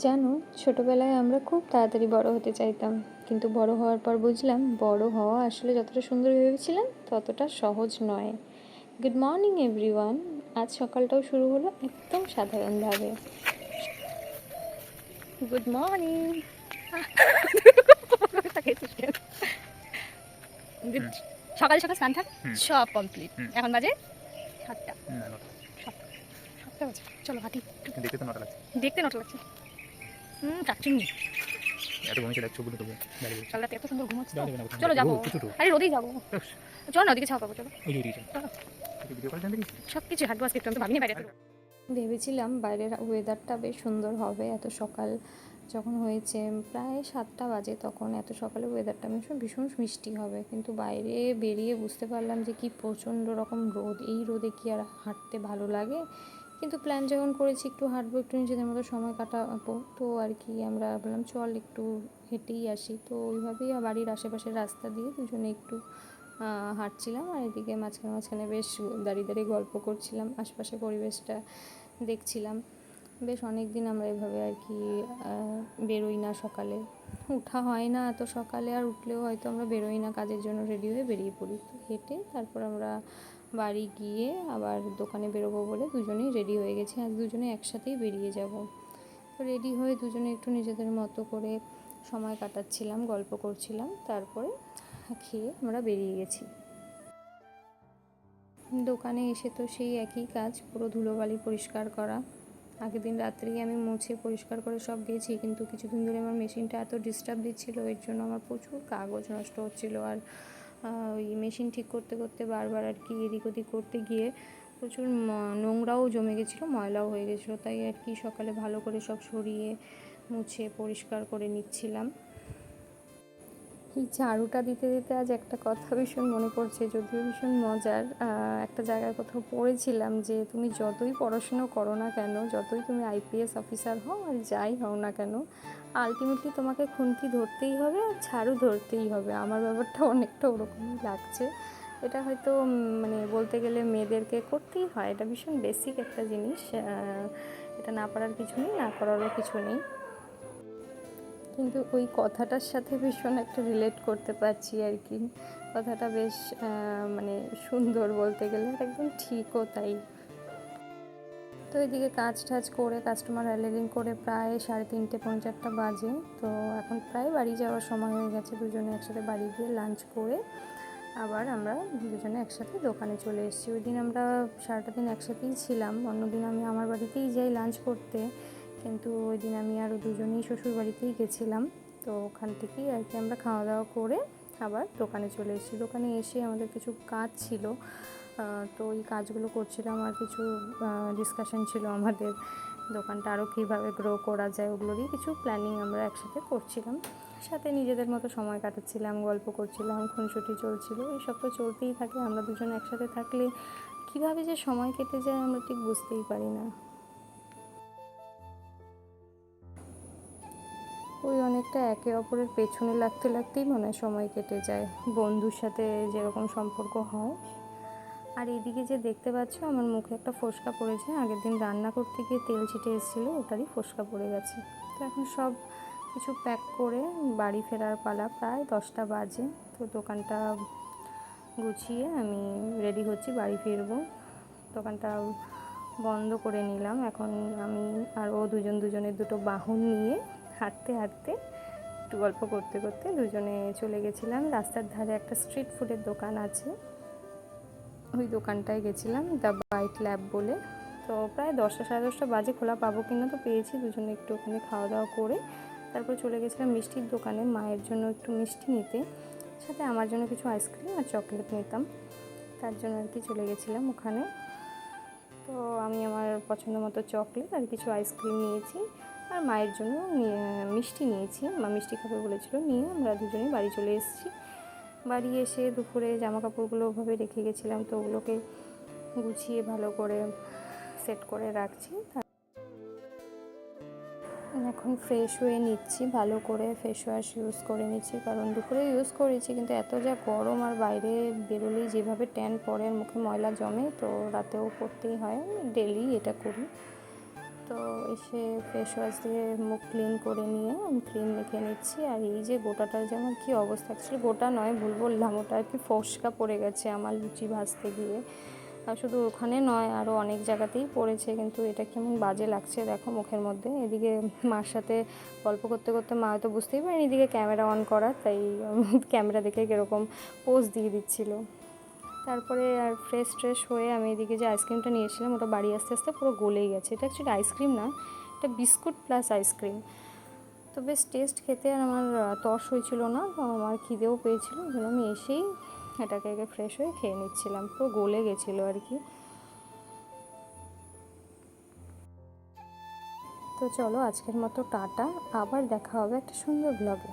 জানো, ছোটবেলায় আমরা খুব তাড়াতাড়ি বড় হতে চাইতাম, কিন্তু বড় হওয়ার পর বুঝলাম বড় হওয়া আসলে যতটা সুন্দর ভেবেছিলাম ততটা সহজ নয়। Good morning everyone. আজ সকালটাও শুরু হলো একদম সাধারণভাবে। Good morning. হুম, সকাল সকাল স্নান থাক হুম, সব কমপ্লিট। হুম। এখন বাজে 7টা। না, নটা। 7টা বাজে, চলো হাঁটি। দেখতে তো নটা লাগছে। দেখতে নটা লাগছে। কাচ্চিং নেই। এত ঘুমিয়েছিল, এক চোখগুলো তবু দাঁড়িয়ে রয়েছে। কাল রাতে এত সুন্দর ঘুমোচ্ছে তো। যাওয়া যাবে না কোথাও। চলো যাবো। রোদ প্রচুর রোদ। আরে রোদেই যাবো। উফ, চলো না ওদিকে ছাওয়া পাবো, চলো। ওই যে ওইদিকে চল। চলো তুই ভিডিও কল জানতে গেছিস? সব কিছু হাঁটবো আজকে, একটু আমি তো ভাবিনি বাইরে এত। ভেবেছিলাম বাইরের ওয়েদারটা বেশ সুন্দর হবে, এত সকাল যখন হয়েছে প্রায় 7টা বাজে, তখন এত সকালে ওয়েদারটা ভীষণ ভীষণ মিষ্টি হবে, কিন্তু বাইরে বেরিয়ে বুঝতে পারলাম যে কি প্রচণ্ড রকম রোদ। এই রোদে কি আর হাঁটতে ভালো লাগে? কিন্তু প্ল্যান যখন করেছি একটু হাঁটবো, একটু নিজেদের মতো সময় কাটাবো, তো আর কি আমরা বললাম চল একটু হেঁটেই আসি। তো ওইভাবেই বাড়ির আশেপাশের রাস্তা দিয়ে দুজনে একটু হাঁটছিলাম, আর এদিকে মাঝখানে মাঝখানে বেশ দাঁড়িয়ে দাঁড়িয়ে গল্প করছিলাম, আশপাশের পরিবেশটা দেখছিলাম। বেশ অনেক দিন আমরা এভাবে আর কি বেরোই না, সকালে ওঠা হয় না এত সকালে, আর উঠলেও হয়তো আমরা বেরোই না, কাজের জন্য রেডি হয়ে বেরিয়ে পড়ি। তো হেঁটে তারপর আমরা বাড়ি গিয়ে আবার দোকানে বেরোবো বলে দুজনেই রেডি হয়ে গেছি, আজ দুজনে একসাথেই বেরিয়ে যাব। তো রেডি হয়ে দুজনে একটু নিজেদের মতো করে সময় কাটাচ্ছিলাম, গল্প করছিলাম, তারপরে খেয়ে আমরা বেরিয়ে গেছি। দোকানে এসে তো সেই একই কাজ, পুরো ধুলোবালি পরিষ্কার করা। আগের দিন রাত্রেই আমি মুছে পরিষ্কার করে সব গেছি, কিন্তু কিছুদিন ধরে আমার মেশিনটা এত ডিস্টার্ব দিচ্ছিলো, এর জন্য আমার প্রচুর কাগজ নষ্ট হচ্ছিলো। আর ওই মেশিন ঠিক করতে করতে বারবার আর কি এদিক ওদিক করতে গিয়ে প্রচুর নোংরাও জমে গেছিলো, ময়লাও হয়ে গেছিলো, তাই আর কি সকালে ভালো করে সব সরিয়ে মুছে পরিষ্কার করে নিচ্ছিলাম। এই ঝাড়ুটা দিতে দিতে আজ একটা কথা ভীষণ মনে পড়ছে, যদিও ভীষণ মজার। একটা জায়গায় কোথাও পড়েছিলাম যে তুমি যতই পড়াশুনো করো না কেন, যতই তুমি আইপিএস অফিসার হও আর যাই হও না কেন, আলটিমেটলি তোমাকে খুন্তি ধরতেই হবে আর ঝাড়ু ধরতেই হবে। আমার ব্যাপারটা অনেকটা ওরকমই লাগছে। এটা হয়তো মানে বলতে গেলে মেয়েদেরকে করতেই হয়, এটা ভীষণ বেসিক একটা জিনিস। এটা না পারার কিছু নেই, না করারও কিছু নেই, কিন্তু ওই কথাটার সাথে ভীষণ একটা রিলেট করতে পারছি আর কি। কথাটা বেশ মানে সুন্দর বলতে গেলে, একদম ঠিকও তাই। তো এদিকে কাজ টাজ করে কাস্টমার হ্যান্ডলিং করে প্রায় 3:30 পৌনে 4টা বাজে। তো এখন প্রায় বাড়ি যাওয়ার সময় হয়ে গেছে, দুজনে একসাথে বাড়ি গিয়ে লাঞ্চ করে আবার আমরা দুজনে একসাথে দোকানে চলে এসেছি। ওই দিন আমরা সারাটা দিন একসাথেই ছিলাম, অন্যদিন আমি আমার বাড়িতেই যাই লাঞ্চ করতে, কিন্তু ওই দিন আমি আরও দুজনেই শ্বশুর বাড়িতেই গেছিলাম। তো ওখান থেকেই আর কি আমরা খাওয়া দাওয়া করে আবার দোকানে চলে এসেছি। দোকানে এসে আমাদের কিছু কাজ ছিল, তো ওই কাজগুলো করছিলাম, আর কিছু ডিসকাশন ছিল আমাদের, দোকানটা আরও কীভাবে গ্রো করা যায় ওগুলোরই কিছু প্ল্যানিং আমরা একসাথে করছিলাম, সাথে নিজেদের মতো সময় কাটাচ্ছিলাম, গল্প করছিলাম, খুনসুটি চলছিল, এইসব তো চলতেই থাকে। আমরা দুজন একসাথে থাকলে কীভাবে যে সময় কেটে যায় আমরা ঠিক বুঝতেই পারি না। ওই অনেকটা একে অপরের পেছনে লাগতে লাগতেই মনে হয় সময় কেটে যায়, বন্ধুর সাথে যেরকম সম্পর্ক হয়। আর এদিকে যে দেখতে পাচ্ছ আমার মুখে একটা ফোসকা পড়েছে, আগের দিন রান্না করতে গিয়ে তেল ছিটে এসেছিলো, ওটারই ফোসকা পড়ে গেছে। তো এখন সব কিছু প্যাক করে বাড়ি ফেরার পালা, প্রায় 10টা বাজে। তো দোকানটা গুছিয়ে আমি রেডি হচ্ছি, বাড়ি ফিরবো। দোকানটা বন্ধ করে নিলাম, এখন আমি আর ও দুজনের দুটো বাহন নিয়ে হাঁটতে হাঁটতে একটু গল্প করতে করতে দুজনে চলে গেছিলাম। রাস্তার ধারে একটা স্ট্রিট ফুডের দোকান আছে, ওই দোকানটায় গেছিলাম, দ্য বাইট ল্যাব বলে। তো প্রায় 10টা 10:30 বাজে, খোলা পাবো কিনা তো পেয়েছি, দুজনে একটু ওখানে খাওয়া দাওয়া করে তারপর চলে গেছিলাম মিষ্টির দোকানে, মায়ের জন্য একটু মিষ্টি নিতে, সাথে আমার জন্য কিছু আইসক্রিম আর চকলেট নিতাম, তার জন্য আর কি চলে গেছিলাম ওখানে। তো আমি আমার পছন্দ মতো চকলেট আর কিছু আইসক্রিম নিয়েছি, আর মায়ের জন্য মিষ্টি নিয়েছি, মা মিষ্টি খাবে বলেছিল, নিয়ে আমরা দুজনেই বাড়ি চলে এসেছি। বাড়ি এসে দুপুরে জামা কাপড়গুলো ওভাবে রেখে গেছিলাম, তো ওগুলোকে গুছিয়ে ভালো করে সেট করে রাখছি। এখন ফ্রেশ হয়ে নিচ্ছি, ভালো করে ফেস ওয়াশ ইউজ করে নিচ্ছি, কারণ দুপুরে ইউজ করেছি, কিন্তু এত যা গরম আর বাইরে বেরোলেই যেভাবে ট্যান পড়ে আর মুখে ময়লা জমে, তো রাতেও করতেই হয়, ডেলি এটা করি। তো এসে ফেস ওয়াশ দিয়ে মুখ ক্লিন করে নিয়ে আমি ক্রিম মেখে নিচ্ছি। আর এই যে গোটাটার যে আমার কী অবস্থা, অ্যাকচুয়ালি গোটা নয়, ভুল বললাম, ওটা আর কি ফোসকা পড়ে গেছে আমার লুচি ভাজতে গিয়ে। আর শুধু ওখানে নয়, আরও অনেক জায়গাতেই পড়েছে, কিন্তু এটা কেমন বাজে লাগছে দেখো মুখের মধ্যে। এদিকে মার সাথে গল্প করতে করতে মা হয়তো বুঝতেই পারেনি এদিকে ক্যামেরা অন করা, তাই ক্যামেরা দেখে কীরকম পোজ দিয়ে দিচ্ছিলো। তারপরে আর ফ্রেশ হয়ে আমি এদিকে যে আইসক্রিমটা নিয়েছিলাম ওটা বাড়ি আস্তে আস্তে পুরো গলেই গেছে। এটা অ্যাকচুয়ালি আইসক্রিম না, এটা বিস্কুট প্লাস আইসক্রিম। তো বেশ টেস্ট খেতে, আর আমার তর্স হয়েছিল না, তো আমার খিদেও পেয়েছিল, ওই জন্য আমি এসেই এটাকে আগে ফ্রেশ হয়ে খেয়ে নিচ্ছিলাম, পুরো গলে গেছিলো আর কি। তো চলো আজকের মতো টাটা, আবার দেখা হবে একটা সুন্দর ব্লগে।